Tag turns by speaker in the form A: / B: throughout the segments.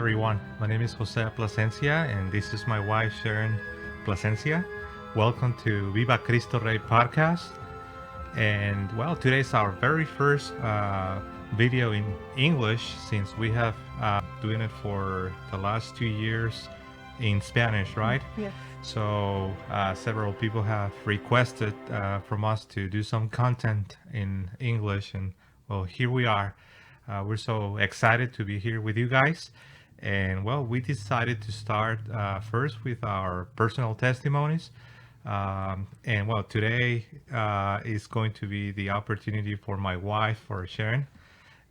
A: everyone. My name is Jose Plasencia, and this is my wife, Sharon Plasencia. Welcome to Viva Cristo Rey podcast. And well, today's our very first video in English, since we have doing it for the last 2 years in Spanish, right?
B: Yes.
A: So several people have requested from us to do some content in English, and well, here we are. We're so excited to be here with you guys. And well, we decided to start first with our personal testimonies. And well, today is going to be the opportunity for my wife, for Sharon.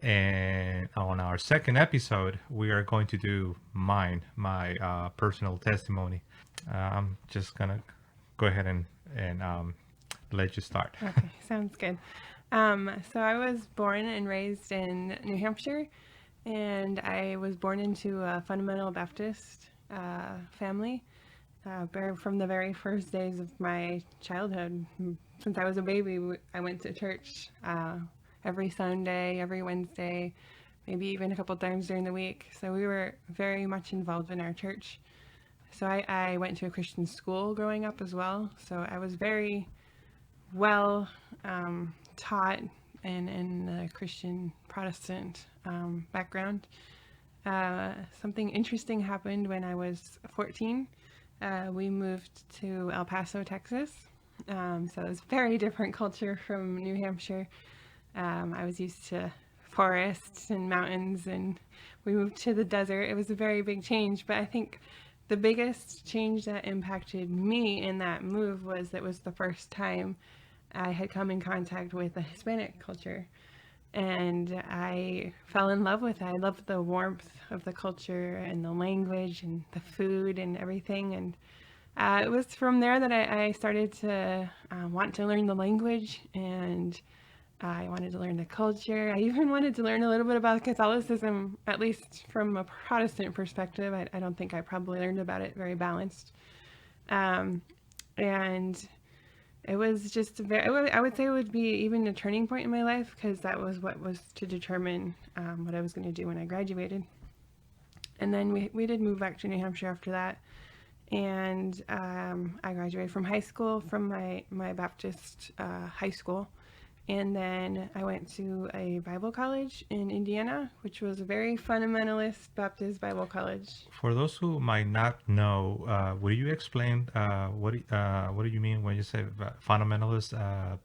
A: And on our second episode, we are going to do my personal testimony. I'm just gonna go ahead and let you start.
B: Okay, sounds good. So I was born and raised in New Hampshire, and I was born into a Fundamentalist Baptist family from the very first days of my childhood. Since I was a baby, I went to church every Sunday, every Wednesday, maybe even a couple times during the week. So we were very much involved in our church. So I went to a Christian school growing up as well. So I was very well taught in a Christian Protestant background. Something interesting happened when I was 14. We moved to El Paso, Texas. So it was a very different culture from New Hampshire. I was used to forests and mountains, and we moved to the desert. It was a very big change, but I think the biggest change that impacted me in that move was that was the first time I had come in contact with the Hispanic culture, and I fell in love with it. I loved the warmth of the culture and the language and the food and everything. And it was from there that I started to want to learn the language, and I wanted to learn the culture. I even wanted to learn a little bit about Catholicism, at least from a Protestant perspective. I don't think I probably learned about it very balanced. And it was just I would say it would be even a turning point in my life, because that was what was to determine what I was going to do when I graduated. And then we did move back to New Hampshire after that. And I graduated from high school, from my Baptist high school. And then I went to a Bible college in Indiana, which was a very fundamentalist Baptist Bible college.
A: For those who might not know, will you explain what do you mean when you say fundamentalist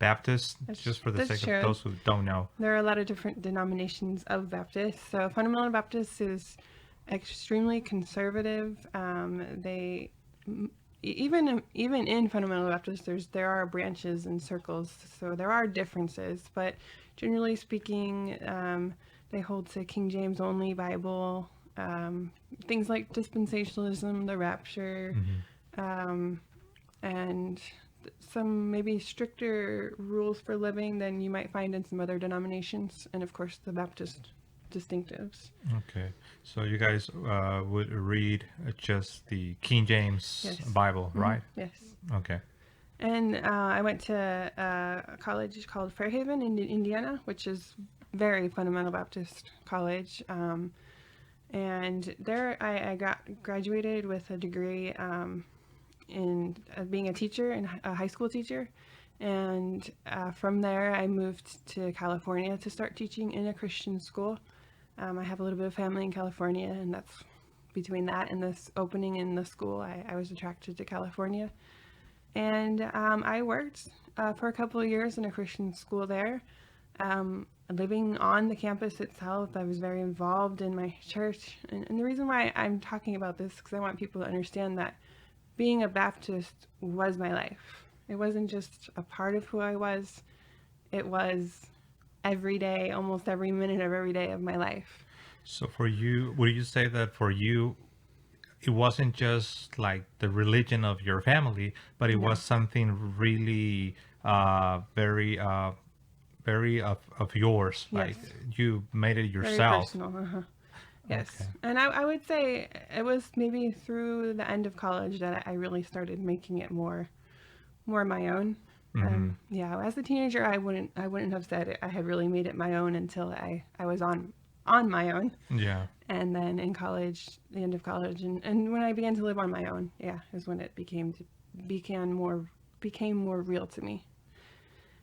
A: Baptist? Just for the sake of those who don't know.
B: There are a lot of different denominations of Baptist. So fundamentalist Baptist is extremely conservative. They even in Fundamentalist Baptist, there are branches and circles, so there are differences, but generally speaking, they hold to King James only Bible, things like dispensationalism, the rapture, and some maybe stricter rules for living than you might find in some other denominations, and of course the Baptist distinctives.
A: Okay, so you guys would read just the King James Bible, right?
B: Yes.
A: Okay.
B: And I went to a college called Fairhaven in Indiana, which is very fundamental Baptist college. And there I graduated with a degree in being a teacher, and a high school teacher. And from there I moved to California to start teaching in a Christian school. I have a little bit of family in California, and that's between that and this opening in the school, I was attracted to California. And I worked for a couple of years in a Christian school there. Living on the campus itself, I was very involved in my church. And the reason why I'm talking about this is because I want people to understand that being a Baptist was my life. It wasn't just a part of who I was. It was every day, almost every minute of every day of my life.
A: So for you, would you say that for you, it wasn't just like the religion of your family, but it was something really very of yours?
B: Yes.
A: Like you made it yourself.
B: Very personal. Yes.
A: Okay.
B: And I would say it was maybe through the end of college that I really started making it more my own. As a teenager, I wouldn't have said it. I had really made it my own until I was on on my own.
A: Yeah.
B: And then in college, the end of college, and when I began to live on my own, is when it became more real to me.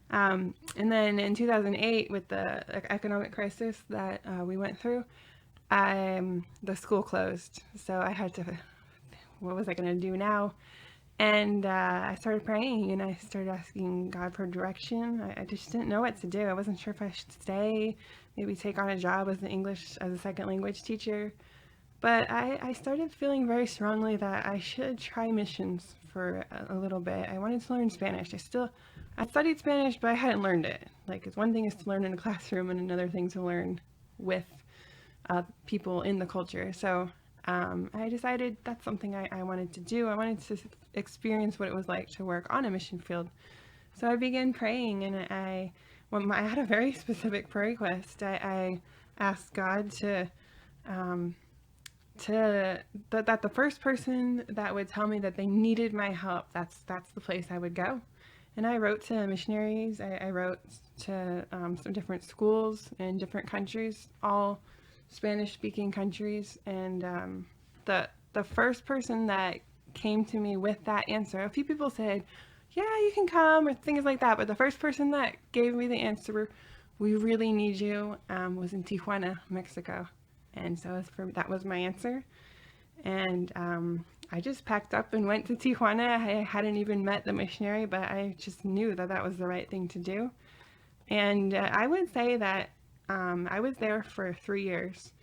B: And then in 2008, with the economic crisis that we went through, the school closed. So I had to, what was I going to do now? And I started praying, and I started asking God for direction. I just didn't know what to do. I wasn't sure if I should stay, maybe take on a job as a second language teacher. But I started feeling very strongly that I should try missions for a little bit. I wanted to learn Spanish. I studied Spanish, but I hadn't learned it. Like, it's one thing is to learn in a classroom, and another thing to learn with people in the culture. So I decided that's something I wanted to do. I wanted to experience what it was like to work on a mission field. So I began praying, and I had a very specific prayer request. I asked God that the first person that would tell me that they needed my help, that's the place I would go. And I wrote to missionaries. I wrote to some different schools in different countries, all Spanish-speaking countries. And the first person that came to me with that answer, a few people said, yeah, you can come, or things like that. But the first person that gave me the answer, we really need you, was in Tijuana, Mexico. And so that was my answer. And I just packed up and went to Tijuana. I hadn't even met the missionary, but I just knew that was the right thing to do. And I would say that I was there for 3 years.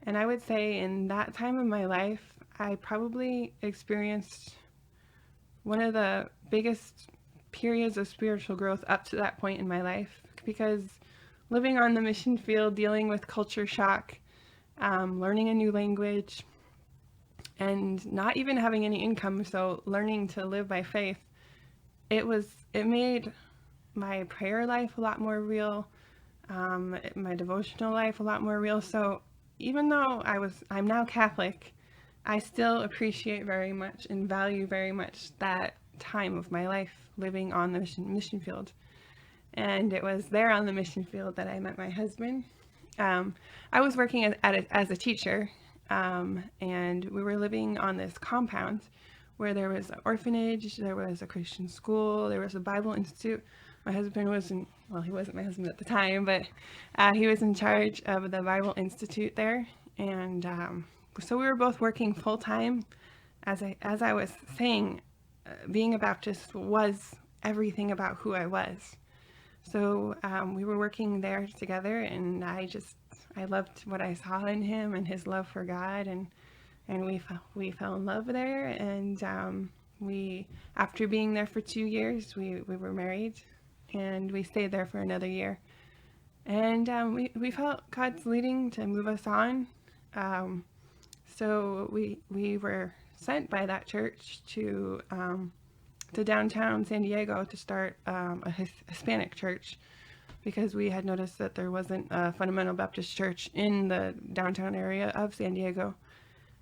B: And I would say in that time of my life, I probably experienced one of the biggest periods of spiritual growth up to that point in my life, because living on the mission field, dealing with culture shock, learning a new language, and not even having any income, so learning to live by faith, it made my prayer life a lot more real, my devotional life a lot more real. So even though I'm now Catholic, I still appreciate very much and value very much that time of my life living on the mission field. And it was there on the mission field that I met my husband. I was working as a teacher, and we were living on this compound where there was an orphanage, there was a Christian school, there was a Bible institute. My husband he wasn't my husband at the time, but he was in charge of the Bible Institute there. And so we were both working full time. As I was saying, being a Baptist was everything about who I was. So we were working there together, and I loved what I saw in him and his love for God, and we fell in love there. And after being there for 2 years, we were married, and we stayed there for another year. And we felt God's leading to move us on. So we were sent by that church to downtown San Diego to start a Hispanic church, because we had noticed that there wasn't a Fundamental Baptist church in the downtown area of San Diego.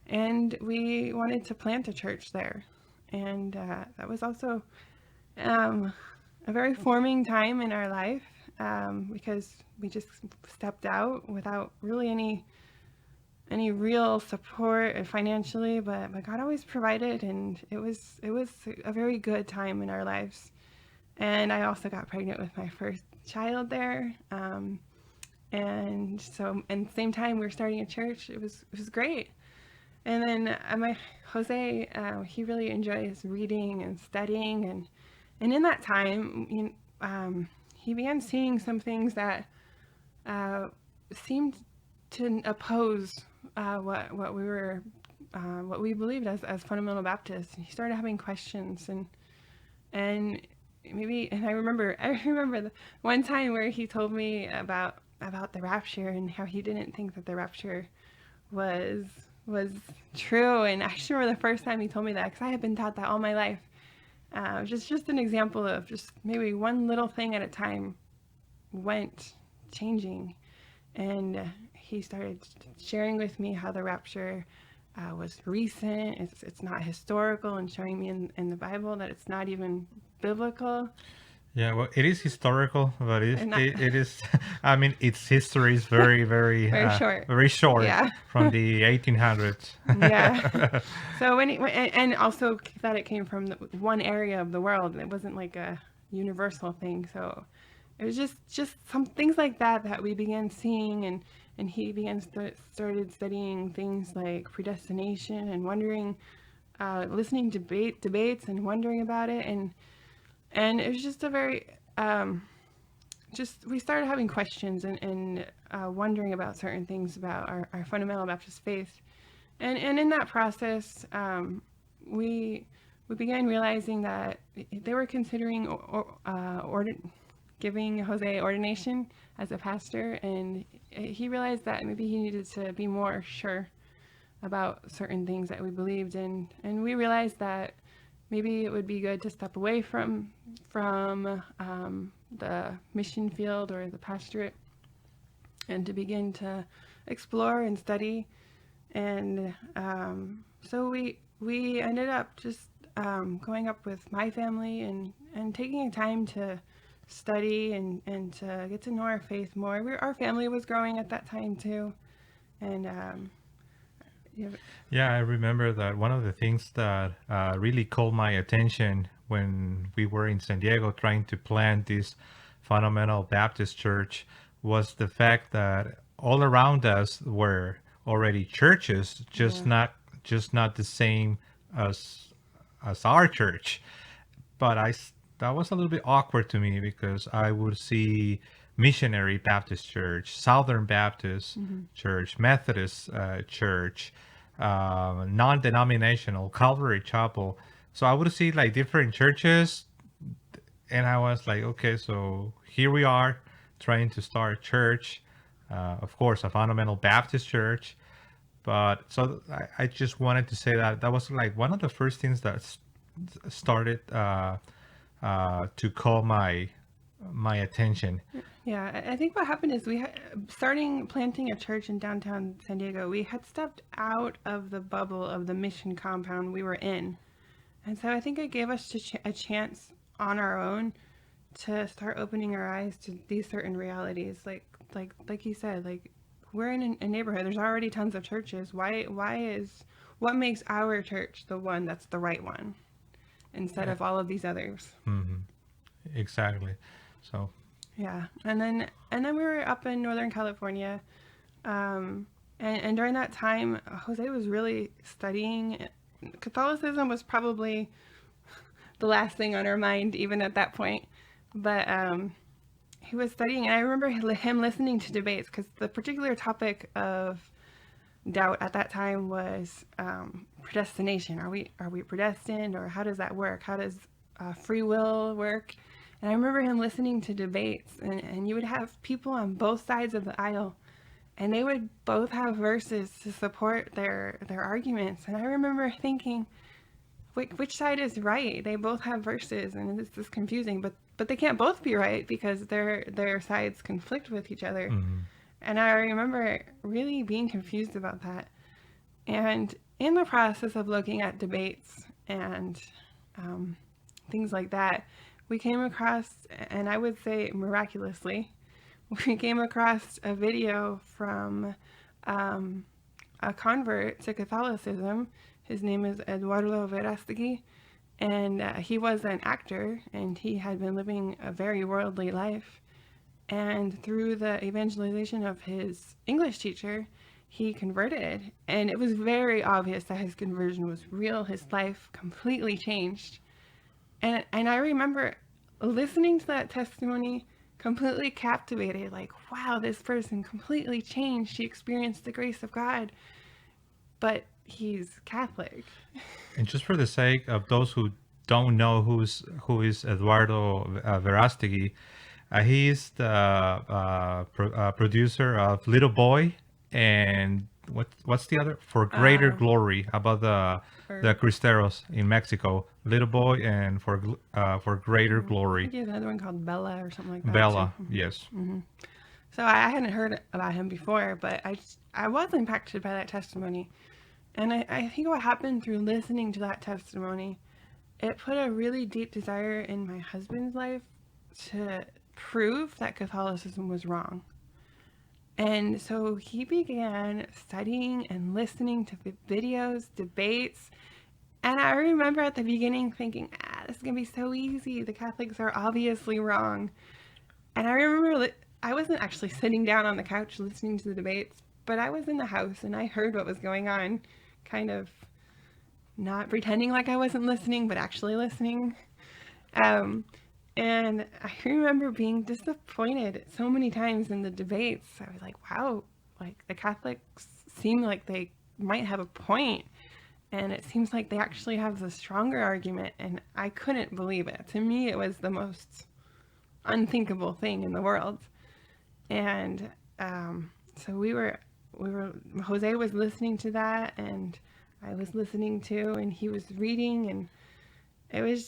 B: And we wanted to plant a church there. And that was also a very forming time in our life, because we just stepped out without really any real support financially, but God always provided, and it was a very good time in our lives. And I also got pregnant with my first child there, and so at the same time we were starting a church. It was great. And then my Jose, he really enjoys reading and studying, and in that time, he began seeing some things that seemed to oppose what we believed as Fundamental Baptists. He started having questions, and I remember the one time where he told me about the rapture, and how he didn't think that the rapture was true. And I actually remember the first time he told me that, because I had been taught that all my life. Just an example of just maybe one little thing at a time went changing. And he started sharing with me how the rapture was recent. It's not historical, and showing me in the Bible that it's not even biblical.
A: Yeah, well, it is historical, but
B: And not
A: it is. I mean, its history is very,
B: very short.
A: very short
B: Yeah.
A: from the 1800s.
B: Yeah. So and also that it came from one area of the world. It wasn't like a universal thing. So it was just some things like that we began seeing, and he started studying things like predestination and wondering, listening to debates and wondering about it, and it was just a very just we started having questions and wondering about certain things about our fundamental Baptist faith. And in that process, we began realizing that they were considering giving Jose ordination as a pastor, and he realized that maybe he needed to be more sure about certain things that we believed in, and we realized that maybe it would be good to step away from the mission field or the pastorate, and to begin to explore and study. And so we ended up just going up with my family and taking time to study and to get to know our faith more. Our family was growing at that time too, and yeah.
A: Yeah, I remember that one of the things that really called my attention when we were in San Diego trying to plant this fundamental Baptist church was the fact that all around us were already churches,
B: Yeah.
A: just not the same as our church. But that was a little bit awkward to me because I would see Missionary Baptist Church, Southern Baptist Church, Methodist Church, non-denominational Calvary Chapel. So I would see like different churches, and I was like, okay, so here we are trying to start a church, of course, a fundamental Baptist church. But so I just wanted to say that that was like one of the first things that started to call my attention.
B: Yeah, I think what happened is starting planting a church in downtown San Diego, we had stepped out of the bubble of the mission compound we were in. And so I think it gave us a chance on our own to start opening our eyes to these certain realities. Like you said, like we're in a neighborhood. There's already tons of churches. What makes our church the one that's the right one instead of all of these others?
A: Hmm. Exactly. So
B: Yeah, and then we were up in Northern California, and during that time, Jose was really studying. Catholicism was probably the last thing on our mind, even at that point. But he was studying, and I remember him listening to debates because the particular topic of doubt at that time was predestination. Are we predestined, or how does that work? How does free will work? And I remember him listening to debates, and you would have people on both sides of the aisle, and they would both have verses to support their arguments. And I remember thinking, which side is right? They both have verses, and this is confusing, but they can't both be right because their sides conflict with each other.
A: mhm.
B: And I remember really being confused about that. And in the process of looking at debates and things like that, we came across, and I would say miraculously, we came across a video from a convert to Catholicism. His name is Eduardo Verástegui, and he was an actor, and he had been living a very worldly life. And through the evangelization of his English teacher, he converted. And it was very obvious that his conversion was real. His life completely changed. And I remember listening to that testimony completely captivated, like, wow, this person completely changed. She experienced the grace of God, but he's Catholic.
A: And just for the sake of those who don't know who is Eduardo Verástegui, he is the producer of Little Boy and what's the other? For Greater Glory, about the Cristeros in Mexico. Little Boy and for Greater
B: I
A: Glory.
B: think he has another one called Bella or something like that.
A: Bella,
B: Too.
A: yes.
B: So I hadn't heard about him before, but I was impacted by that testimony. And I think what happened through listening to that testimony, it put a really deep desire in my husband's life to prove that Catholicism was wrong. And so he began studying and listening to videos, debates. And I remember at the beginning thinking, this is going to be so easy. The Catholics are obviously wrong. And I remember I wasn't actually sitting down on the couch listening to the debates, but I was in the house and I heard what was going on, kind of not pretending like I wasn't listening, but actually listening. And I remember being disappointed so many times in the debates. I was like, wow, like the Catholics seem like they might have a point. And it seems like they actually have the stronger argument. And I couldn't believe it. To me, it was the most unthinkable thing in the world. And so Jose was listening to that, and I was listening to, and he was reading, and I would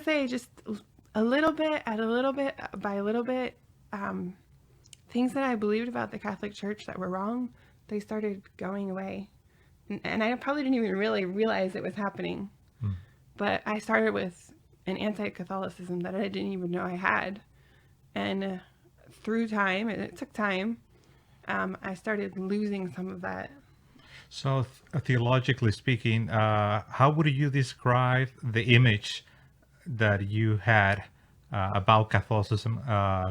B: say just a little bit by a little bit, things that I believed about the Catholic Church that were wrong, they started going away. And I probably didn't even really realize it was happening. But I started with an anti-Catholicism that I didn't even know I had. And through time, and it took time, I started losing some of that.
A: So, theologically speaking, how would you describe the image that you had about Catholicism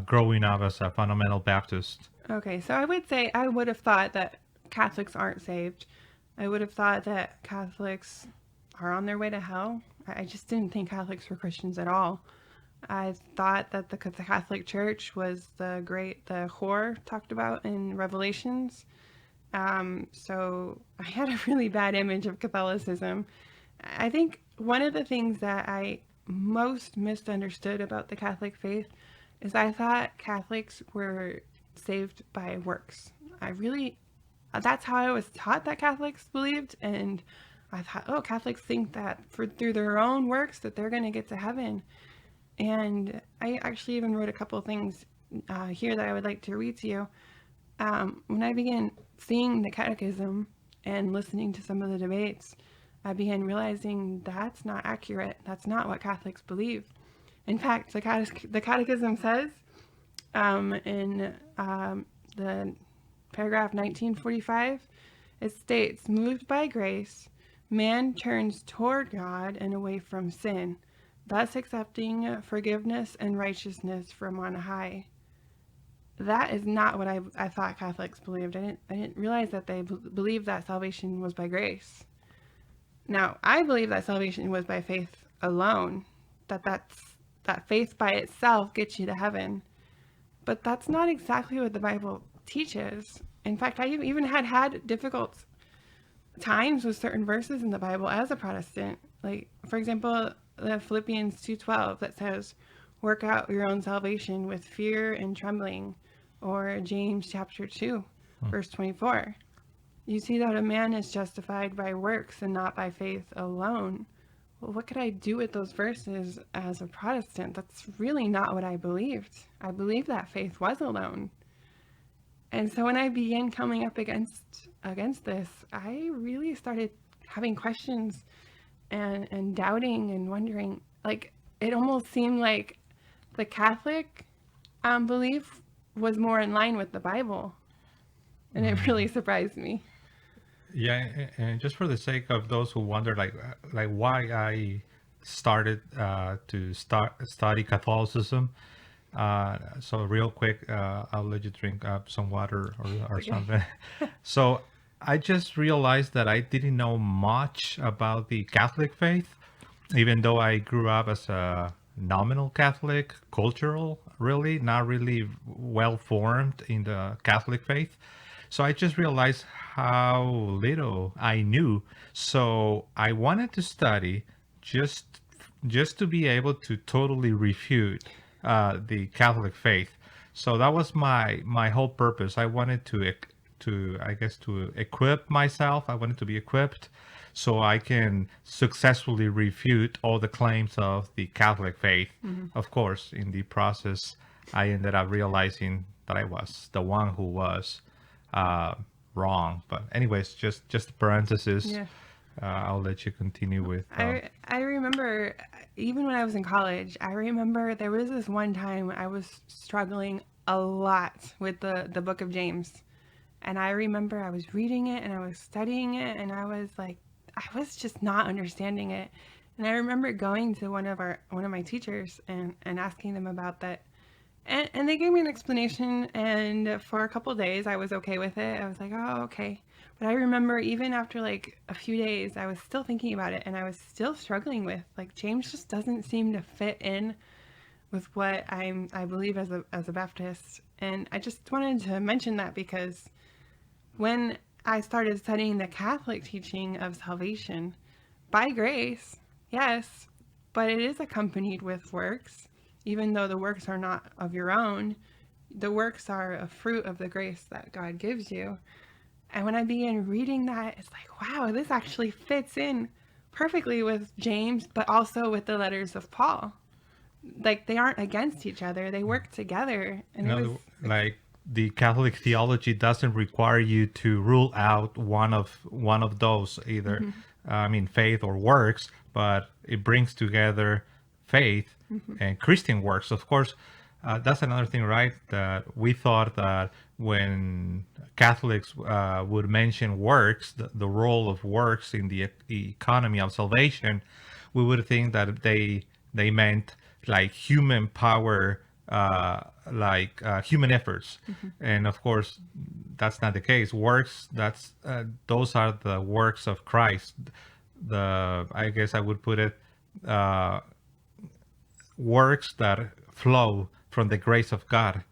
A: growing up as a fundamental Baptist?
B: Okay, so I would say I would have thought that Catholics aren't saved. I would have thought that Catholics are on their way to hell. I just didn't think Catholics were Christians at all. I thought that the Catholic Church was the whore talked about in Revelations. So I had a really bad image of Catholicism. I think one of the things that I most misunderstood about the Catholic faith is I thought Catholics were saved by works. That's how I was taught that Catholics believed, and I thought, Catholics think that through their own works that they're going to get to heaven. And I actually even wrote a couple of things here that I would like to read to you. When I began seeing the Catechism and listening to some of the debates, I began realizing that's not accurate. That's not what Catholics believe. In fact, the Catechism says in the paragraph 1945, it states, moved by grace, man turns toward God and away from sin, thus accepting forgiveness and righteousness from on high. That is not what I thought Catholics believed. I didn't realize that they believed that salvation was by grace. Now, I believe that salvation was by faith alone, that faith by itself gets you to heaven. But that's not exactly what the Bible teaches. In fact, I even had difficult times with certain verses in the Bible as a Protestant. Like, for example, the Philippians 2:12 that says, work out your own salvation with fear and trembling, or James chapter 2, verse 24. You see that a man is justified by works and not by faith alone. Well, what could I do with those verses as a Protestant? That's really not what I believed. I believed that faith was alone. And so when I began coming up against this, I really started having questions and doubting and wondering. Like, it almost seemed like the Catholic belief was more in line with the Bible. And it really surprised me.
A: Yeah, and just for the sake of those who wonder, like why I started to study Catholicism. So real quick, I'll let you drink up some water or
B: Okay.
A: something. So I just realized that I didn't know much about the Catholic faith, even though I grew up as a nominal Catholic, cultural, really, not really well formed in the Catholic faith. So I just realized how little I knew. So I wanted to study just to be able to totally refute the Catholic faith. So that was my whole purpose. I wanted to equip myself. I wanted to be equipped so I can successfully refute all the claims of the Catholic faith. Of course, in the process, I ended up realizing that I was the one who was wrong. But anyways, just a parenthesis.
B: Yeah.
A: I'll let you continue with.
B: I remember, even when I was in college, I remember there was this one time I was struggling a lot with the book of James. And I remember I was reading it and I was studying it, and I was like, I was just not understanding it. And I remember going to one of my teachers and asking them about that. And they gave me an explanation, and for a couple days I was okay with it. I was like, oh, okay. But I remember even after like a few days, I was still thinking about it, and I was still struggling with, like, James just doesn't seem to fit in with what I believe as a Baptist. And I just wanted to mention that because when I started studying the Catholic teaching of salvation, by grace, yes, but it is accompanied with works. Even though the works are not of your own, the works are a fruit of the grace that God gives you. And when I began reading that, it's like, wow, this actually fits in perfectly with James, but also with the letters of Paul. Like, they aren't against each other, they work together. And
A: Like, the Catholic theology doesn't require you to rule out one of those, either faith or works, but it brings together faith and Christian works. Of course, that's another thing, right? That we thought that when Catholics would mention works, the role of works in the economy of salvation, we would think that they meant like human power, human efforts. And of course, that's not the case. Works, those are the works of Christ. I guess I would put it, works that flow from the grace of God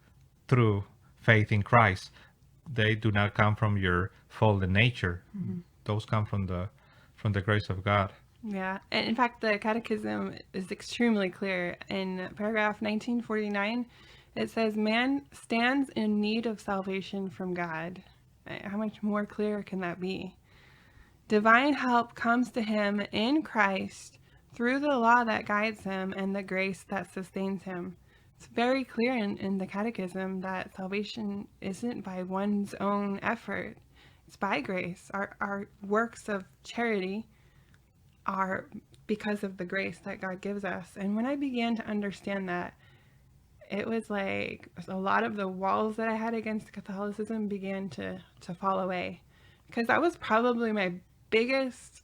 A: through faith in Christ. They do not come from your fallen nature. Those come from the grace of God.
B: Yeah, and in fact, the Catechism is extremely clear. In paragraph 1949, it says, man stands in need of salvation from God. How much more clear can that be? Divine help comes to him in Christ through the law that guides him and the grace that sustains him. It's very clear in the Catechism that salvation isn't by one's own effort. It's by grace. Our works of charity are because of the grace that God gives us. And when I began to understand that, it was like a lot of the walls that I had against Catholicism began to fall away. Because that was probably my biggest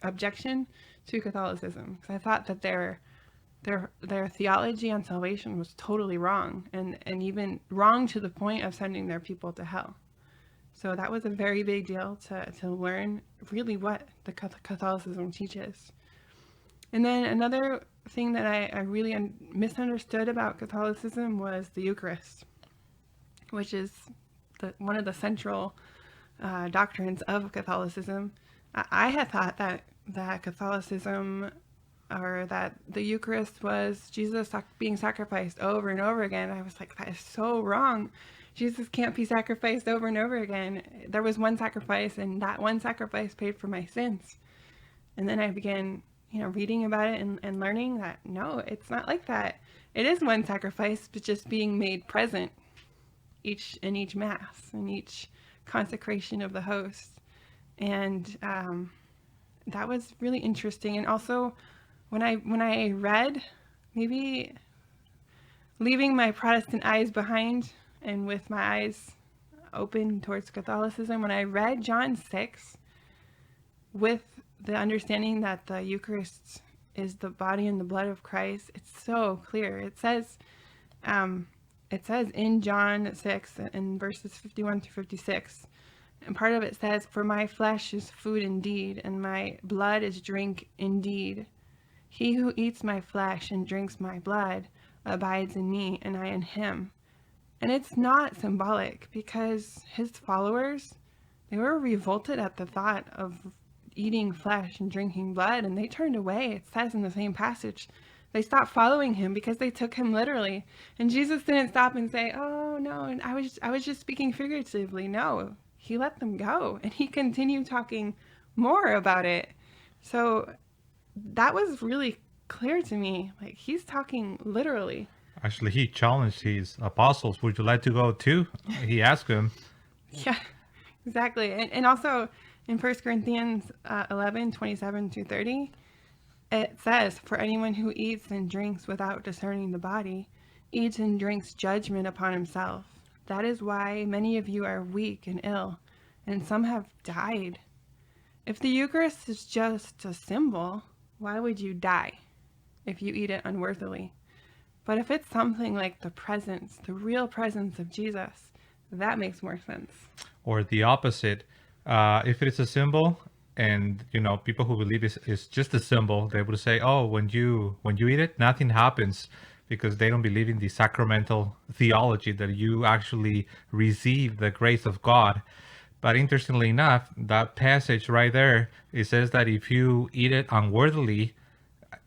B: objection to Catholicism. Because I thought that their theology on salvation was totally wrong, and even wrong to the point of sending their people to hell. So that was a very big deal to learn really what the Catholicism teaches. And then another thing that I really misunderstood about Catholicism was the Eucharist, which is one of the central doctrines of Catholicism. I had thought that Catholicism, or that the Eucharist, was Jesus being sacrificed over and over again. I was like, that is so wrong. Jesus can't be sacrificed over and over again. There was one sacrifice, and that one sacrifice paid for my sins. And then I began, reading about it and learning that, no, it's not like that. It is one sacrifice, but just being made present in each Mass, in each consecration of the host. And that was really interesting. And also, when I read, maybe leaving my Protestant eyes behind and with my eyes open towards Catholicism, when I read John 6 with the understanding that the Eucharist is the body and the blood of Christ, it's so clear. It says in John 6 in verses 51 through 56, and part of it says, "For my flesh is food indeed, and my blood is drink indeed. He who eats my flesh and drinks my blood abides in me, and I in him." And it's not symbolic, because his followers, they were revolted at the thought of eating flesh and drinking blood, and they turned away. It says in the same passage, they stopped following him because they took him literally. And Jesus didn't stop and say, "Oh no, and I was just speaking figuratively." No, he let them go, and he continued talking more about it. So that was really clear to me. Like, he's talking literally.
A: Actually, he challenged his apostles, "Would you like to go too?" He asked them.
B: Yeah, exactly. And also, In 1 Corinthians 11:27-30, it says, "For anyone who eats and drinks without discerning the body, eats and drinks judgment upon himself. That is why many of you are weak and ill, and some have died." If the Eucharist is just a symbol, why would you die if you eat it unworthily? But if it's something like the presence, the real presence of Jesus, that makes more sense.
A: Or the opposite, if it is a symbol, and people who believe it's just a symbol, they would say, oh, when you eat it, nothing happens, because they don't believe in the sacramental theology, that you actually receive the grace of God. But interestingly enough, that passage right there, it says that if you eat it unworthily,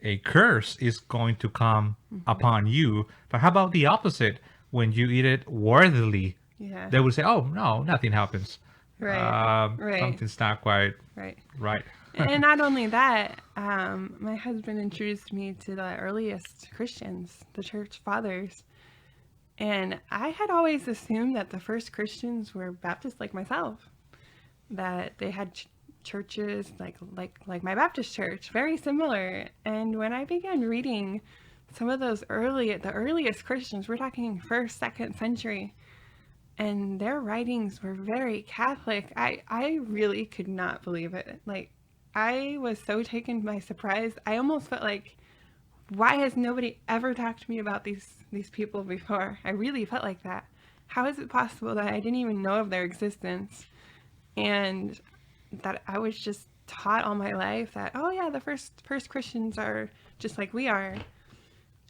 A: a curse is going to come upon you. But how about the opposite? When you eat it worthily,
B: Yeah.
A: they would say, oh, no, nothing happens.
B: Right.
A: Something's not quite
B: Right.
A: right.
B: And not only that, my husband introduced me to the earliest Christians, the church fathers. And I had always assumed that the first Christians were Baptist like myself, that they had churches like my Baptist church, very similar. And when I began reading some of the earliest Christians, we're talking 1st, 2nd century, and their writings were very Catholic, I really could not believe it. Like, I was so taken by surprise. I almost felt like, why has nobody ever talked to me about these people before? I really felt like that. How is it possible that I didn't even know of their existence? And that I was just taught all my life that, oh yeah, the first Christians are just like we are.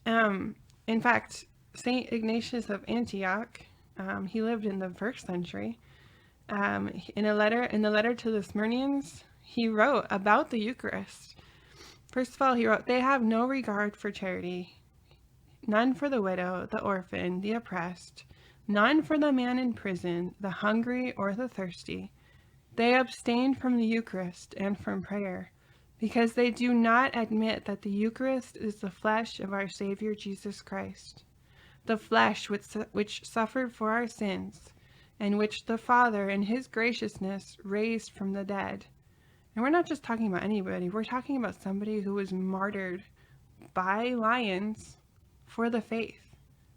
B: In fact, Saint Ignatius of Antioch, he lived in the 1st century. In the letter to the Smyrnians, he wrote about the Eucharist. First of all, he wrote, "They have no regard for charity, none for the widow, the orphan, the oppressed, none for the man in prison, the hungry, or the thirsty. They abstain from the Eucharist and from prayer, because they do not admit that the Eucharist is the flesh of our Savior Jesus Christ, the flesh which suffered for our sins, and which the Father in his graciousness raised from the dead." And we're not just talking about anybody. We're talking about somebody who was martyred by lions for the faith.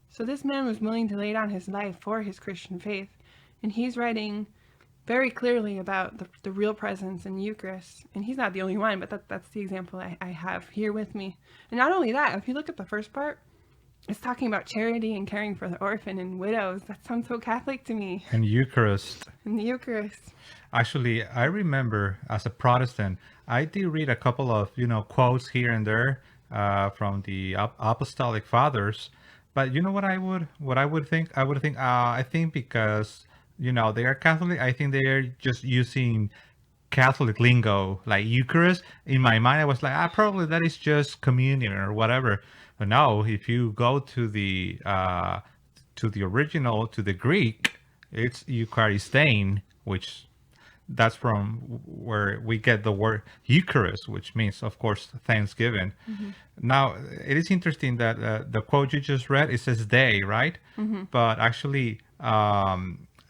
B: So this man was willing to lay down his life for his Christian faith. And he's writing very clearly about the real presence in the Eucharist. And he's not the only one, but that's the example I have here with me. And not only that, if you look at the first part, it's talking about charity and caring for the orphan and widows. That sounds so Catholic to me.
A: And Eucharist.
B: And the Eucharist.
A: Actually, I remember as a Protestant, I did read a couple of quotes here and there from the Apostolic Fathers. But you know what I would think? I think because they are Catholic, I think they are just using Catholic lingo like Eucharist. In my mind, I was like, probably that is just communion or whatever. But no, if you go to the original, to the Greek, it's Eucharistein, which that's from where we get the word Eucharist, which means, of course, Thanksgiving. Mm-hmm. Now, it is interesting that the quote you just read, it says they, right? Mm-hmm. But actually,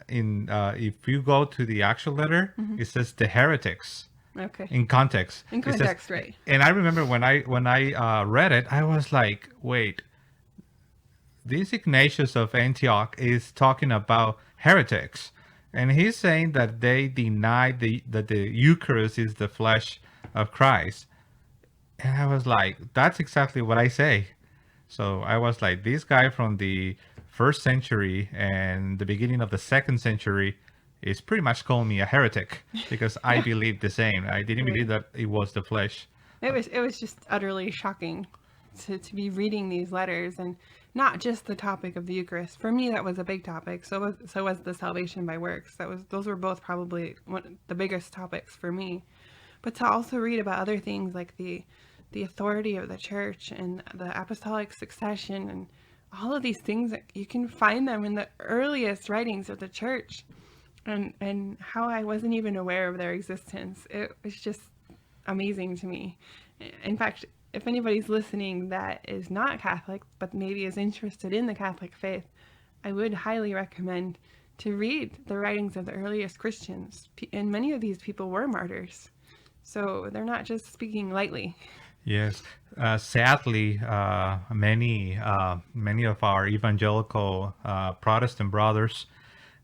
A: if you go to the actual letter, mm-hmm. it says the heretics.
B: Okay.
A: In context.
B: In context, says, right.
A: And I remember when I read it, I was like, wait, this Ignatius of Antioch is talking about heretics. And he's saying that they deny that the Eucharist is the flesh of Christ. And I was like, that's exactly what I say. So I was like, this guy from the 1st century and the beginning of the 2nd century is pretty much calling me a heretic, because I believe the same. I didn't believe that it was the flesh.
B: It was just utterly shocking to be reading these letters, and not just the topic of the Eucharist. For me, that was a big topic. So was the salvation by works. Those were both probably the biggest topics for me. But to also read about other things like the authority of the church and the apostolic succession and all of these things, that you can find them in the earliest writings of the church, and how I wasn't even aware of their existence. It was just amazing to me. In fact, if anybody's listening that is not Catholic, but maybe is interested in the Catholic faith, I would highly recommend to read the writings of the earliest Christians. And many of these people were martyrs. So they're not just speaking lightly.
A: Yes, sadly, many of our evangelical Protestant brothers,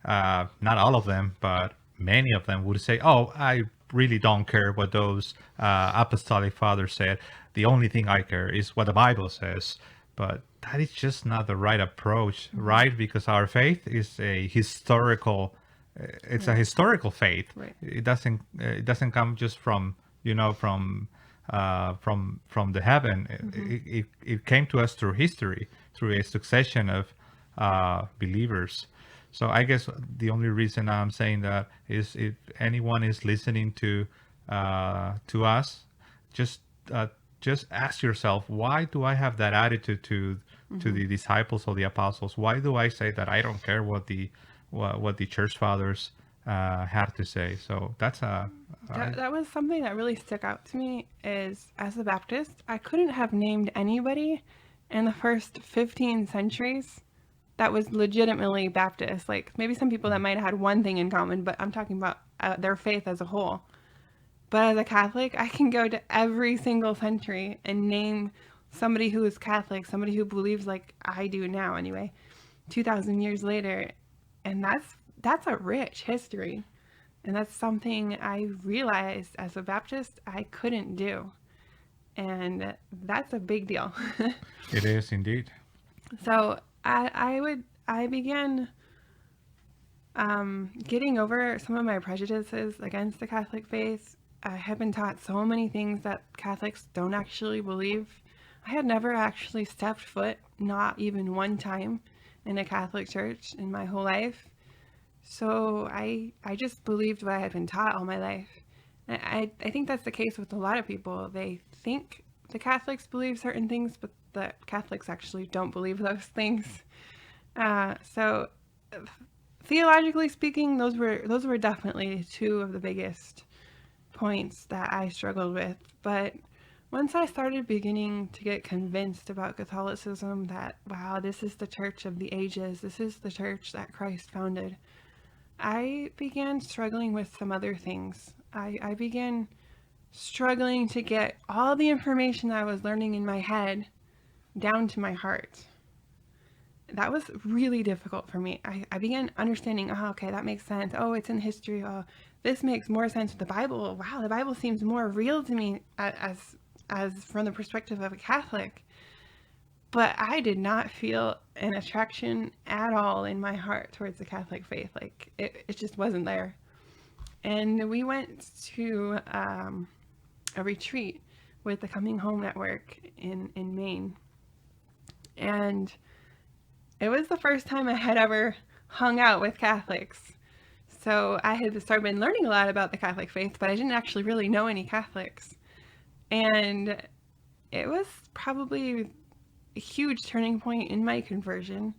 A: not all of them, but many of them would say, "Oh, I really don't care what those apostolic fathers said. The only thing I care is what the Bible says." But that is just not the right approach, right? Because our faith is a historical, it's a historical faith.
B: Right.
A: It doesn't come just from from the heaven. It came to us through history, through a succession of believers. So I guess the only reason I'm saying that is if anyone is listening to us, just ask yourself, why do I have that attitude to the disciples or the apostles? Why do I say that I don't care what the church fathers had to say? So that's
B: that was something that really stuck out to me. Is as a Baptist, I couldn't have named anybody in the first 15 centuries that was legitimately Baptist. Like maybe some people that might have had one thing in common, but I'm talking about their faith as a whole. But as a Catholic, I can go to every single century and name somebody who is Catholic, somebody who believes like I do now anyway, 2,000 years later. And that's a rich history. And that's something I realized as a Baptist I couldn't do. And that's a big deal.
A: It is indeed.
B: So I began getting over some of my prejudices against the Catholic faith. I had been taught so many things that Catholics don't actually believe. I had never actually stepped foot, not even one time, in a Catholic church in my whole life. So I just believed what I had been taught all my life. I think that's the case with a lot of people. They think the Catholics believe certain things, but the Catholics actually don't believe those things. So theologically speaking, those were definitely two of the biggest points that I struggled with. But once I started beginning to get convinced about Catholicism, that, wow, this is the church of the ages, this is the church that Christ founded, I began struggling with some other things. I began struggling to get all the information I was learning in my head down to my heart. That was really difficult for me. I began understanding, oh, okay, that makes sense. Oh, it's in history. Oh, this makes more sense with the Bible. Wow, the Bible seems more real to me as from the perspective of a Catholic. But I did not feel an attraction at all in my heart towards the Catholic faith. Like, it just wasn't there. And we went to a retreat with the Coming Home Network in Maine. And it was the first time I had ever hung out with Catholics. So I had been learning a lot about the Catholic faith, but I didn't actually really know any Catholics. And it was probably a huge turning point in my conversion.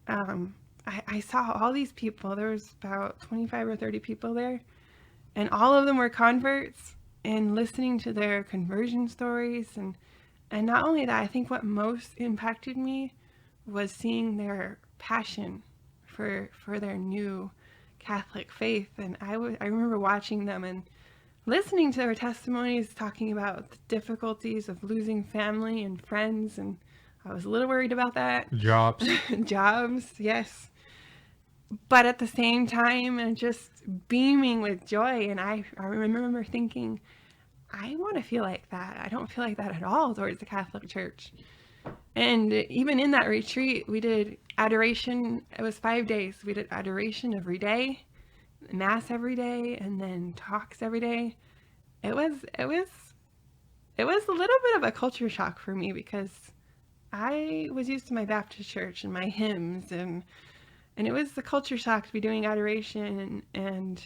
B: I saw all these people. There was about 25 or 30 people there, and all of them were converts, and listening to their conversion stories. And not only that, I think what most impacted me was seeing their passion for their new Catholic faith. And I remember watching them and listening to their testimonies, talking about the difficulties of losing family and friends, and I was a little worried about that.
A: Jobs.
B: Jobs, yes. But at the same time, and just beaming with joy. And I remember thinking, I want to feel like that. I don't feel like that at all towards the Catholic Church. And even in that retreat, we did adoration. It was 5 days. We did adoration every day, Mass every day, and then talks every day. It was a little bit of a culture shock for me, because I was used to my Baptist church and my hymns, and it was the culture shock to be doing adoration, and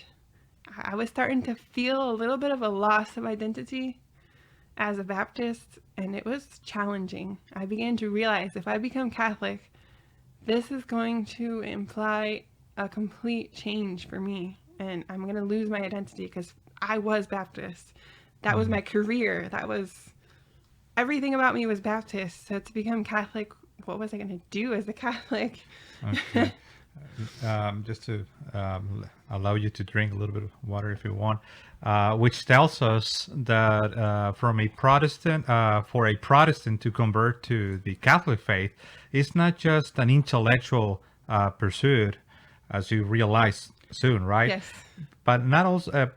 B: I was starting to feel a little bit of a loss of identity as a Baptist, and it was challenging. I began to realize, if I become Catholic, this is going to imply a complete change for me, and I'm going to lose my identity, because I was Baptist. That was my career. That was everything about me was Baptist. So to become Catholic, what was I going to do as a Catholic?
A: Okay. Just to allow you to drink a little bit of water if you want, which tells us that for a Protestant to convert to the Catholic faith, it's not just an intellectual pursuit, as you realize soon, right?
B: Yes.
A: But not also,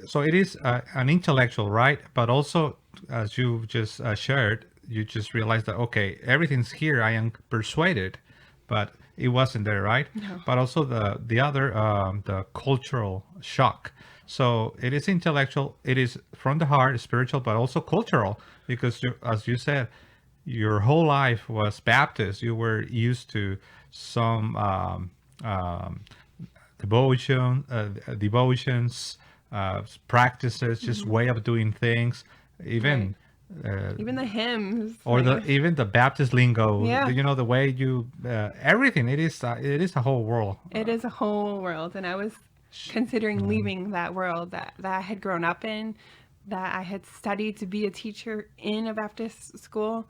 A: so it is an intellectual, right? But also, as you just shared, you just realized that, okay, everything's here. I am persuaded, but it wasn't there, right?
B: No.
A: But also the other, the cultural shock. So it is intellectual, it is from the heart, spiritual, but also cultural, because as you said, your whole life was Baptist. You were used to some devotions, practices, just way of doing things, even
B: Even the hymns.
A: or
B: like,
A: even the Baptist lingo.
B: Yeah.
A: The way you everything. It is a whole world.
B: It is a whole world, and I was considering leaving that world that I had grown up in, that I had studied to be a teacher in a Baptist school.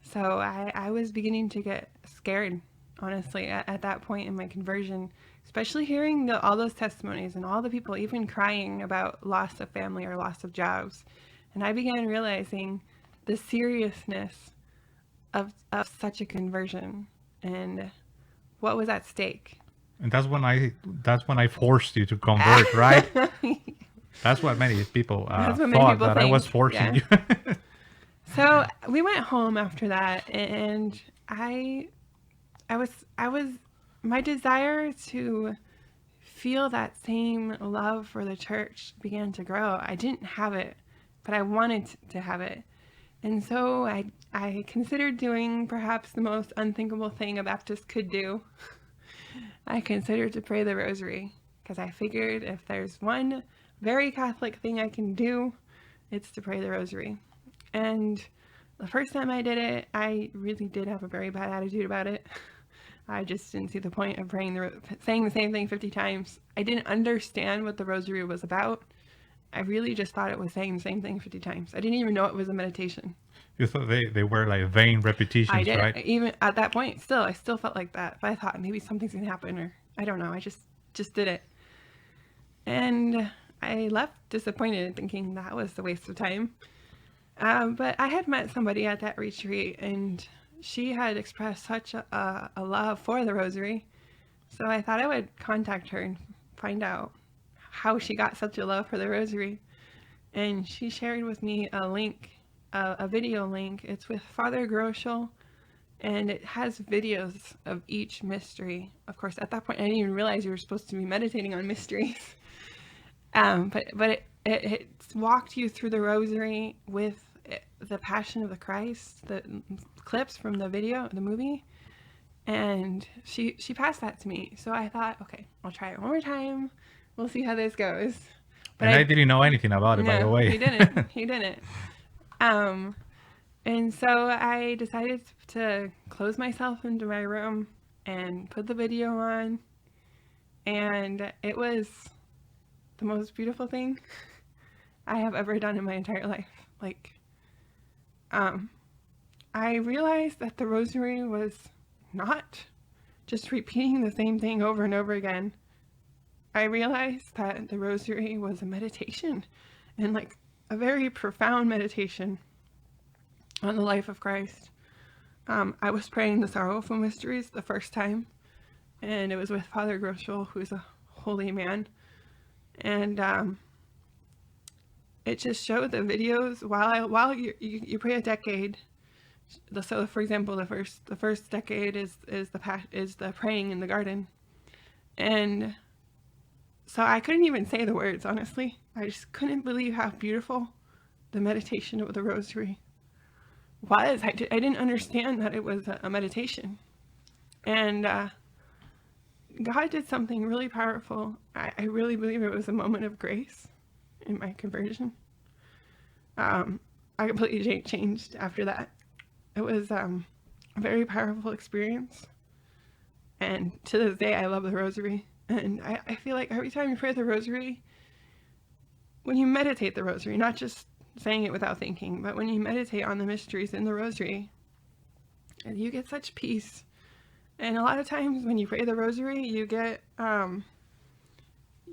B: So I was beginning to get scared, honestly, at that point in my conversion, especially hearing all those testimonies and all the people even crying about loss of family or loss of jobs. And I began realizing the seriousness of such a conversion and what was at stake.
A: And that's when I forced you to convert, right? That's what many people
B: That's what many
A: thought,
B: people
A: that I
B: think,
A: was forcing
B: yeah.
A: you.
B: So we went home after that, and I was my desire to feel that same love for the church began to grow. I didn't have it, but I wanted to have it. And so I considered doing perhaps the most unthinkable thing a Baptist could do. I considered to pray the Rosary, because I figured if there's one very Catholic thing I can do, it's to pray the Rosary. And the first time I did it, I really did have a very bad attitude about it. I just didn't see the point of saying the same thing 50 times. I didn't understand what the Rosary was about. I really just thought it was saying the same thing 50 times. I didn't even know it was a meditation.
A: You thought they were like vain repetitions,
B: I did.
A: right?
B: Even at that point, I still felt like that. But I thought maybe something's going to happen, or I don't know. I just did it. And I left disappointed, thinking that was a waste of time. But I had met somebody at that retreat, and she had expressed such a love for the Rosary. So I thought I would contact her and find out how she got such a love for the Rosary. And she shared with me a link, a video link. It's with Father Groschel, and it has videos of each mystery. Of course, at that point, I didn't even realize you were supposed to be meditating on mysteries. But it walked you through the Rosary with the Passion of the Christ, the clips from the movie, and she passed that to me. So I thought, okay, I'll try it one more time. We'll see how this goes. But
A: I didn't know anything about it, by the way.
B: He didn't. He didn't. And so I decided to close myself into my room and put the video on, and it was the most beautiful thing I have ever done in my entire life. I realized that the Rosary was not just repeating the same thing over and over again. I realized that the Rosary was a meditation, and a very profound meditation on the life of Christ. I was praying the Sorrowful Mysteries the first time, and it was with Father Groschel, who's a holy man. And it just showed the videos while you pray a decade. So, for example, the first decade is the praying in the garden, and so I couldn't even say the words, honestly. I just couldn't believe how beautiful the meditation of the Rosary was. I didn't understand that it was a meditation. And God did something really powerful. I really believe it was a moment of grace in my conversion. I completely changed after that. It was a very powerful experience. And to this day, I love the Rosary. And I feel like every time you pray the Rosary, when you meditate the Rosary, not just saying it without thinking, but when you meditate on the mysteries in the Rosary, you get such peace And a lot of times when you pray the Rosary, you get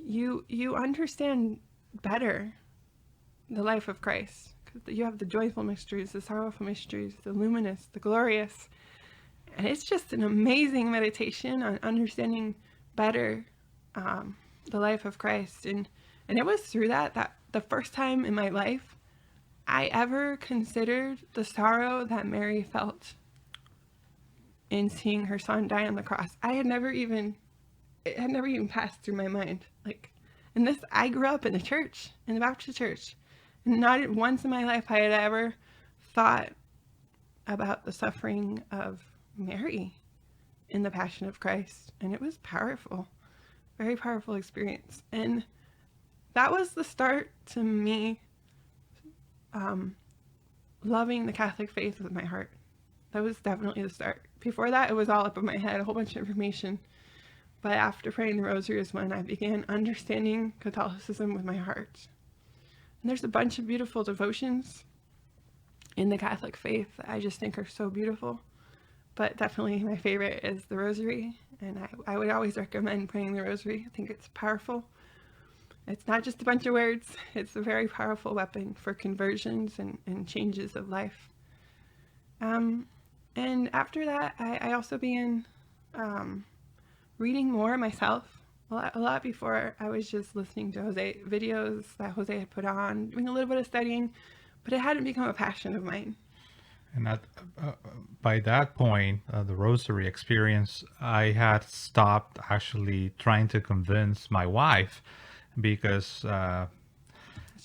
B: you understand better the life of Christ. You have the joyful mysteries, the sorrowful mysteries, the luminous, the glorious. And it's just an amazing meditation on understanding better the life of Christ. And it was through that the first time in my life I ever considered the sorrow that Mary felt in seeing her son die on the cross. It had never even passed through my mind. And this, I grew up in the church, in the Baptist church. And not once in my life I had ever thought about the suffering of Mary in the Passion of Christ. And it was powerful, very powerful experience. And that was the start to me loving the Catholic faith with my heart. That was definitely the start. Before that, it was all up in my head, a whole bunch of information. But after praying the Rosary is when I began understanding Catholicism with my heart. And there's a bunch of beautiful devotions in the Catholic faith that I just think are so beautiful. But definitely my favorite is the Rosary. And I would always recommend praying the Rosary. I think it's powerful. It's not just a bunch of words. It's a very powerful weapon for conversions and changes of life. And after that, I also began reading more myself. A lot before, I was just listening to videos that Jose had put on, doing a little bit of studying, but it hadn't become a passion of mine.
A: And by that point, the Rosary experience, I had stopped actually trying to convince my wife, because
B: That's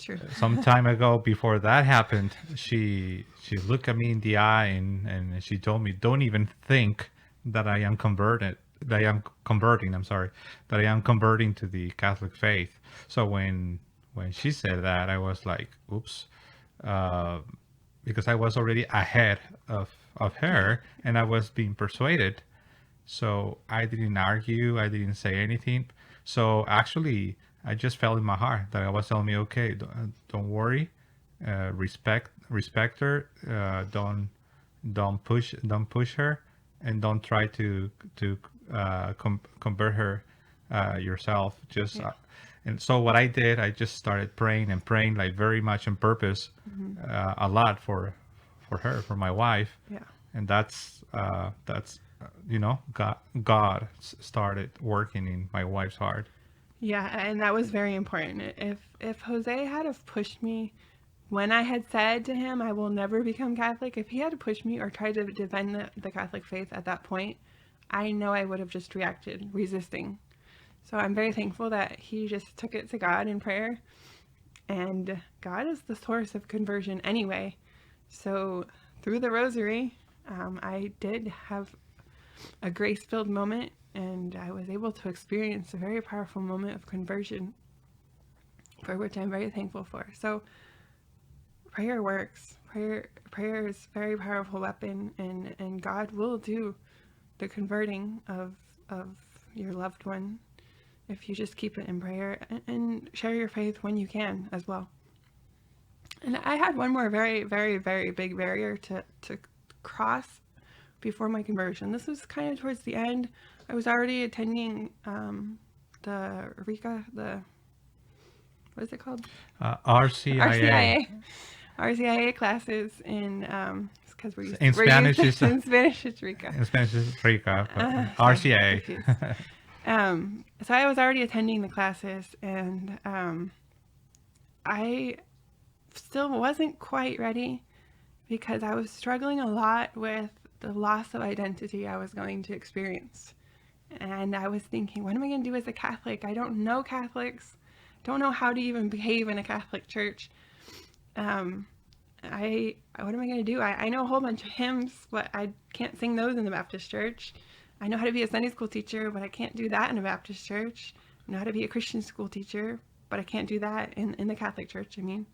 B: true.
A: some time ago, before that happened, she looked at me in the eye and she told me, "Don't even think that I am converted. That I am converting. I'm sorry, that I am converting to the Catholic faith." So when she said that, I was like, "Oops," because I was already ahead of her, and I was being persuaded. So I didn't argue. I didn't say anything. So actually, I just felt in my heart that I was telling me, "Okay, don't worry, respect her, don't push her, and don't try to convert her yourself." Just
B: Yeah.
A: and so what I did, I just started praying and praying, like very much on purpose, a lot for her, for my wife.
B: Yeah.
A: And that's God started working in my wife's heart.
B: Yeah, and that was very important. If Jose had have pushed me when I had said to him, "I will never become Catholic," if he had pushed me or tried to defend the Catholic faith at that point, I know I would have just reacted, resisting. So I'm very thankful that he just took it to God in prayer. And God is the source of conversion anyway. So through the Rosary, I did have a grace-filled moment, and I was able to experience a very powerful moment of conversion, for which I'm very thankful for. So prayer works. Prayer is a very powerful weapon, and God will do the converting of your loved one if you just keep it in prayer and share your faith when you can as well. And I had one more very, very, very big barrier to cross before my conversion. This was kind of towards the end. I was already attending the RICA, what is it called?
A: RCIA.
B: RCIA classes in, because we're
A: In Spanish it's
B: in Spanish it's RICA.
A: In Spanish it's RICA, but
B: Sorry,
A: RCIA.
B: So I was already attending the classes, and I still wasn't quite ready because I was struggling a lot with the loss of identity I was going to experience. And I was thinking, what am I going to do as a Catholic? I don't know Catholics. Don't know how to even behave in a Catholic church. What am I going to do? I know a whole bunch of hymns, but I can't sing those in the Baptist church. I know how to be a Sunday school teacher, but I can't do that in a Baptist church. I know how to be a Christian school teacher, but I can't do that in the Catholic church, I mean.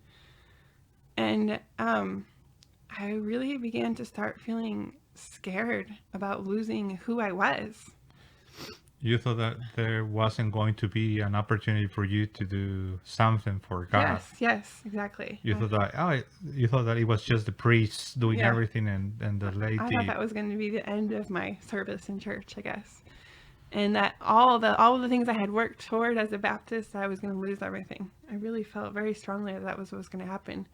B: And I really began to start feeling scared about losing who I was.
A: You thought that there wasn't going to be an opportunity for you to do something for God.
B: Yes, exactly.
A: You thought that you thought that it was just the priests doing
B: Yeah,
A: everything and the
B: I thought
A: laity.
B: that was going to be the end of my service in church, I guess. And that all of the things I had worked toward as a Baptist, I was going to lose everything. I really felt very strongly that was what was going to happen.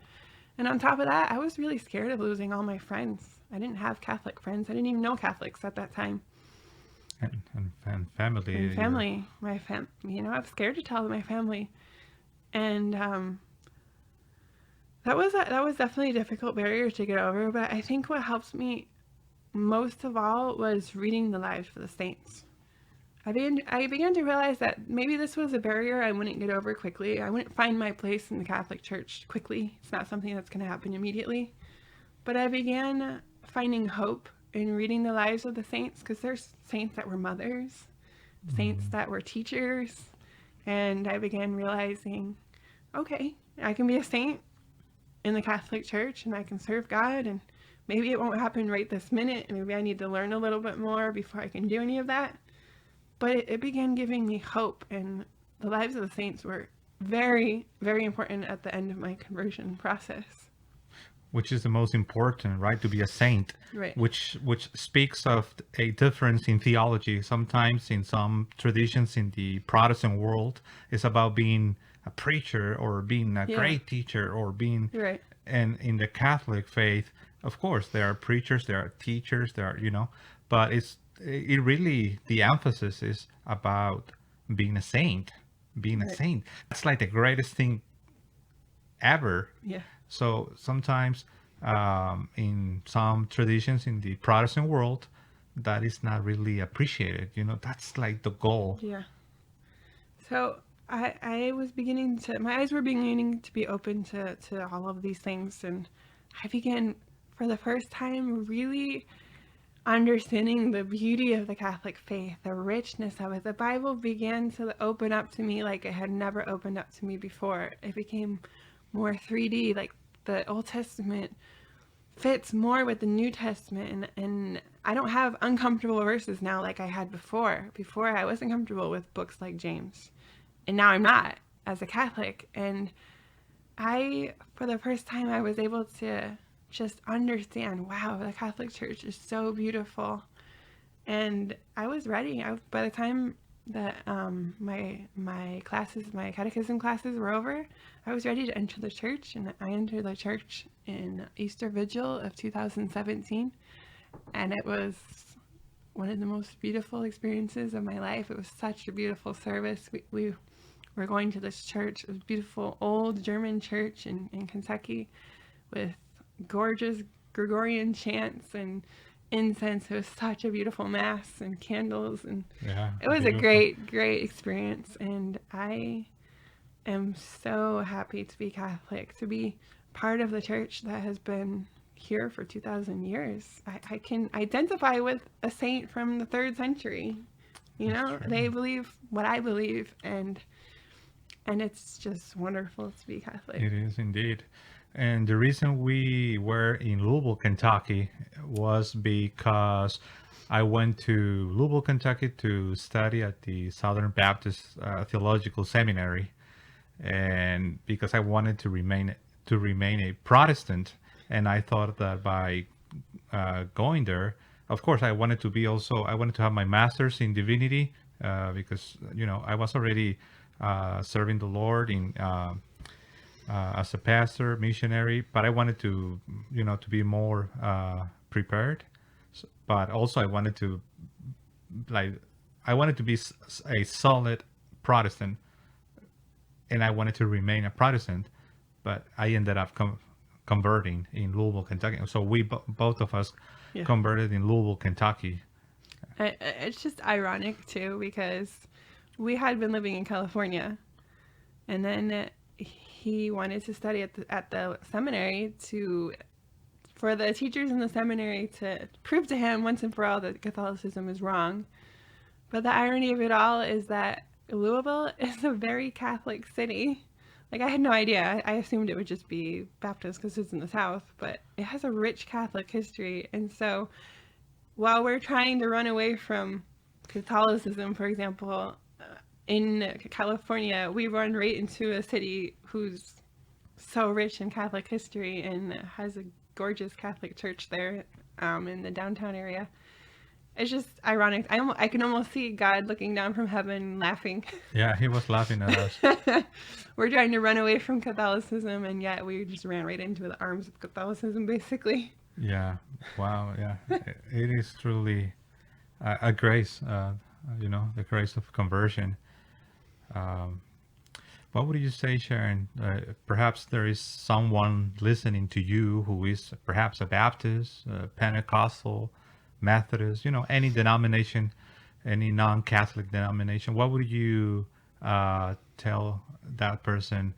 B: And on top of that, I was really scared of losing all my friends. I didn't have Catholic friends. I didn't even know Catholics at that time.
A: And family.
B: And family, I was scared to tell my family. And that was definitely a difficult barrier to get over. But I think what helps me most of all was reading the lives of the saints. I began to realize that maybe this was a barrier I wouldn't get over quickly. I wouldn't find my place in the Catholic Church quickly. It's not something that's going to happen immediately. But I began finding hope in reading the lives of the saints, because there's saints that were mothers, saints that were teachers, and I began realizing, okay, I can be a saint in the Catholic Church and I can serve God, and maybe it won't happen right this minute, and maybe I need to learn a little bit more before I can do any of that. But it began giving me hope, and the lives of the saints were very, very important at the end of my conversion process.
A: Which is the most important, right? To be a saint,
B: Right.
A: which speaks of a difference in theology. Sometimes in some traditions in the Protestant world, it's about being a preacher or being a
B: Yeah.
A: great teacher or being,
B: Right.
A: and in the Catholic faith, of course, there are preachers, there are teachers, there are, but it really, the emphasis is about being a saint, being a
B: Right.
A: saint. That's like the greatest thing ever.
B: Yeah.
A: So sometimes in some traditions in the Protestant world, that is not really appreciated. That's like the goal.
B: Yeah. So I was beginning to, my eyes were beginning to be open to all of these things. And I began, for the first time, really understanding the beauty of the Catholic faith, the richness of it. The Bible began to open up to me like it had never opened up to me before. It became more 3D, like the Old Testament fits more with the New Testament, and I don't have uncomfortable verses now like I had before. Before I wasn't comfortable with books like James, and now I'm not as a Catholic. And for the first time, I was able to just understand, wow, the Catholic Church is so beautiful. And I was ready. By the time that my catechism classes were over, I was ready to enter the church, and I entered the church in Easter Vigil of 2017, and it was one of the most beautiful experiences of my life. It was such a beautiful service. We were going to this church, a beautiful old German church in Kentucky, with gorgeous Gregorian chants and incense. It was such a beautiful mass and candles, and
A: Yeah,
B: it was
A: beautiful.
B: a great experience. And I am so happy to be Catholic, to be part of the church that has been here for 2,000 years. I can identify with a saint from the 3rd century. They believe what I believe, and it's just wonderful to be Catholic.
A: It is indeed. And the reason we were in Louisville, Kentucky was because I went to Louisville, Kentucky to study at the Southern Baptist Theological Seminary, and because I wanted to remain a Protestant, and I thought that by going there, of course, I wanted to have my master's in divinity, because I was already serving the Lord in as a pastor, missionary, but I wanted to be more prepared. But also, I wanted to be a solid Protestant, and I wanted to remain a Protestant. But I ended up converting in Louisville, Kentucky. So we both of us
B: Yeah.
A: converted in Louisville, Kentucky.
B: It's just ironic too, because we had been living in California, and then he wanted to study at the seminary for the teachers in the seminary to prove to him once and for all that Catholicism is wrong. But the irony of it all is that Louisville is a very Catholic city. Like, I had no idea. I assumed it would just be Baptist because it's in the South, but it has a rich Catholic history. And so while we're trying to run away from Catholicism, for example, in California, we run right into a city who's so rich in Catholic history and has a gorgeous Catholic church there in the downtown area. It's just ironic. I can almost see God looking down from heaven laughing.
A: Yeah, he was laughing at us.
B: We're trying to run away from Catholicism, and yet we just ran right into the arms of Catholicism, basically.
A: Yeah, wow, yeah. It is truly a grace, the grace of conversion. Um, what would you say, Sharon? Perhaps there is someone listening to you who is perhaps a Baptist, Pentecostal, Methodist, any denomination, any non-Catholic denomination. What would you tell that person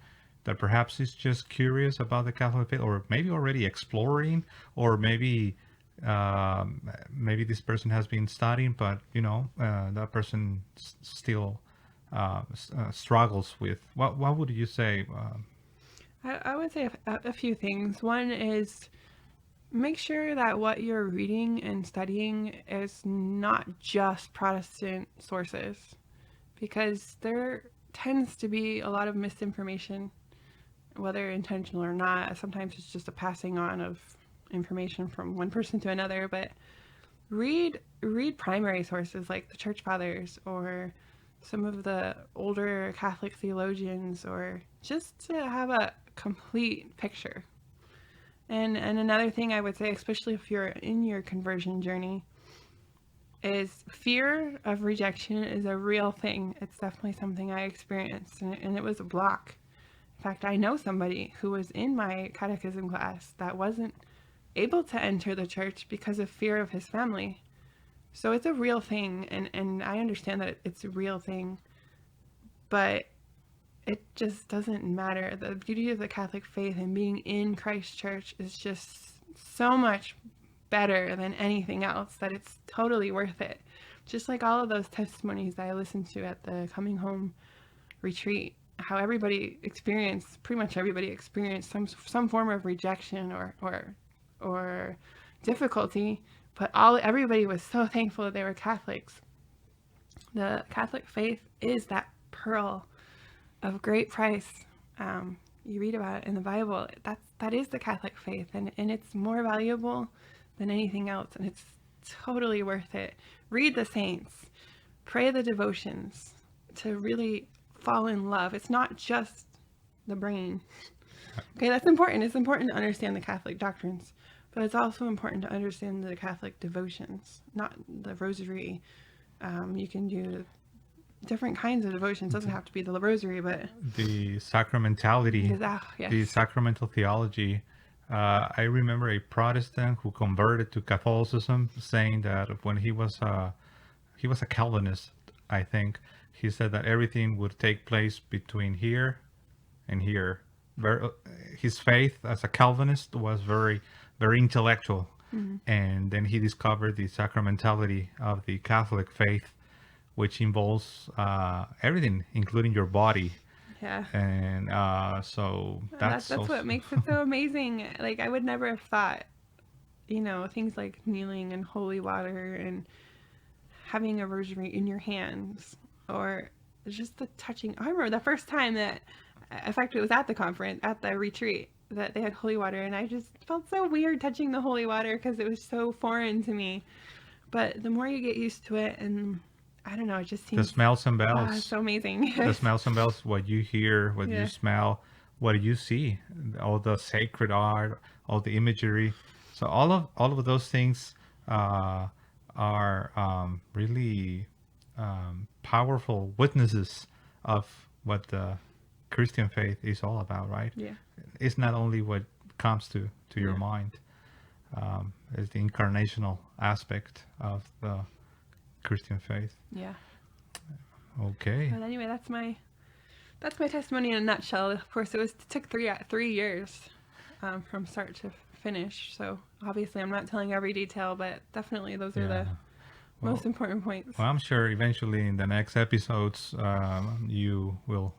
A: that perhaps is just curious about the Catholic faith, or maybe already exploring, or maybe this person has been studying, but that person still struggles with. What would you say?
B: I would say a few things. One is make sure that what you're reading and studying is not just Protestant sources, because there tends to be a lot of misinformation, whether intentional or not. Sometimes it's just a passing on of information from one person to another, but read primary sources like the Church Fathers or some of the older Catholic theologians, or just to have a complete picture. And another thing I would say, especially if you're in your conversion journey, is fear of rejection is a real thing. It's definitely something I experienced, and it was a block. In fact, I know somebody who was in my catechism class that wasn't able to enter the church because of fear of his family. So it's a real thing, and I understand that it's a real thing, but it just doesn't matter. The beauty of the Catholic faith and being in Christ Church is just so much better than anything else that it's totally worth it. Just like all of those testimonies that I listened to at the Coming Home retreat, how pretty much everybody experienced some form of rejection or difficulty, but everybody was so thankful that they were Catholics. The Catholic faith is that pearl of great price. You read about it in the Bible. That is the Catholic faith, and it's more valuable than anything else, and it's totally worth it. Read the saints, pray the devotions to really fall in love. It's not just the brain. Okay, that's important. It's important to understand the Catholic doctrines, but it's also important to understand the Catholic devotions, not the Rosary. You can do different kinds of devotions. It doesn't have to be the Rosary, but
A: the sacramentality,
B: yes.
A: the sacramental theology. I remember a Protestant who converted to Catholicism saying that when he was a Calvinist, I think, he said that everything would take place between here and here. His faith as a Calvinist was very, very intellectual. Mm-hmm. And then he discovered the sacramentality of the Catholic faith, which involves everything, including your body.
B: Yeah.
A: And so that's
B: what makes it so amazing. Like, I would never have thought, things like kneeling in holy water and having a rosary in your hands, or just the touching. I remember the first time that, in fact, it was at the retreat, that they had holy water, and I just felt so weird touching the holy water because it was so foreign to me. But the more you get used to it, and I don't know, it just seems...
A: The smells and bells.
B: It's so amazing.
A: The smells and bells, what you hear, what you smell, what you see, all the sacred art, all the imagery. So all of those things are really powerful witnesses of what the Christian faith is all about, right?
B: Yeah.
A: It's not only what comes to your mind. It's the incarnational aspect of the Christian faith.
B: Yeah.
A: Okay.
B: But anyway, that's my testimony in a nutshell. Of course, it took 3 years from start to finish. So obviously, I'm not telling every detail, but definitely those are the most important points.
A: Well, I'm sure eventually in the next episodes, you will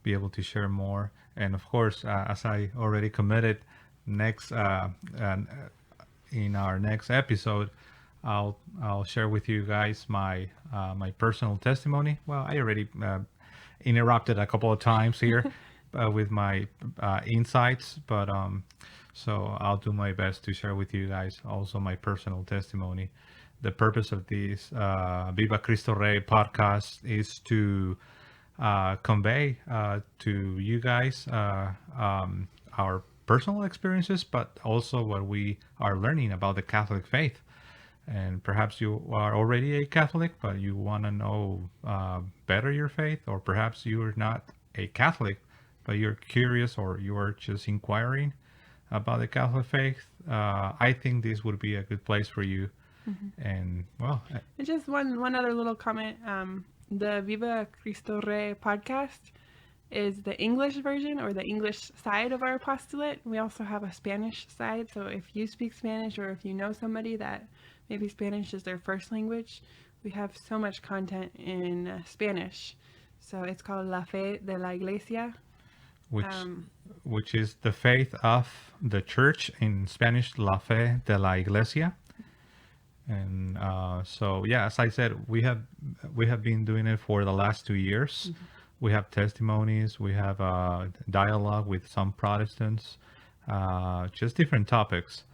A: be able to share more. And of course, as I already committed, in our next episode, I'll share with you guys my personal testimony. Well, I already interrupted a couple of times here with my insights, but so I'll do my best to share with you guys also my personal testimony. The purpose of this Viva Cristo Rey podcast is to convey to you guys our personal experiences, but also what we are learning about the Catholic faith. And perhaps you are already a Catholic, but you want to know better your faith, or perhaps you're not a Catholic, but you're curious or you are just inquiring about the Catholic faith. I think this would be a good place for you. And well,
B: And just one other little comment. The Viva Cristo Rey podcast is the English version or the English side of our apostolate. We also have a Spanish side. So if you speak Spanish, or if you know somebody that maybe Spanish is their first language, we have so much content in Spanish. So it's called La Fe de la Iglesia.
A: Which is the faith of the church, in Spanish, La Fe de la Iglesia. And so, yeah, as I said, we have been doing it for the last 2 years. We have testimonies, we have dialogue with some Protestants, just different topics.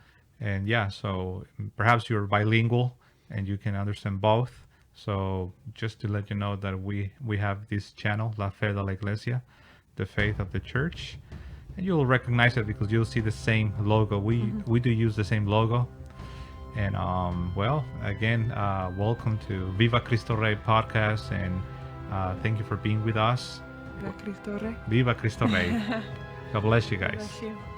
A: And yeah, so perhaps you're bilingual and you can understand both. So just to let you know that we have this channel, La Fe de la Iglesia, the faith of the church. And you'll recognize it because you'll see the same logo. We do use the same logo. And well, again, welcome to Viva Cristo Rey podcast, and thank you for being with us.
B: Viva Cristo Rey.
A: Viva Cristo Rey. God bless you guys.
B: Bless you.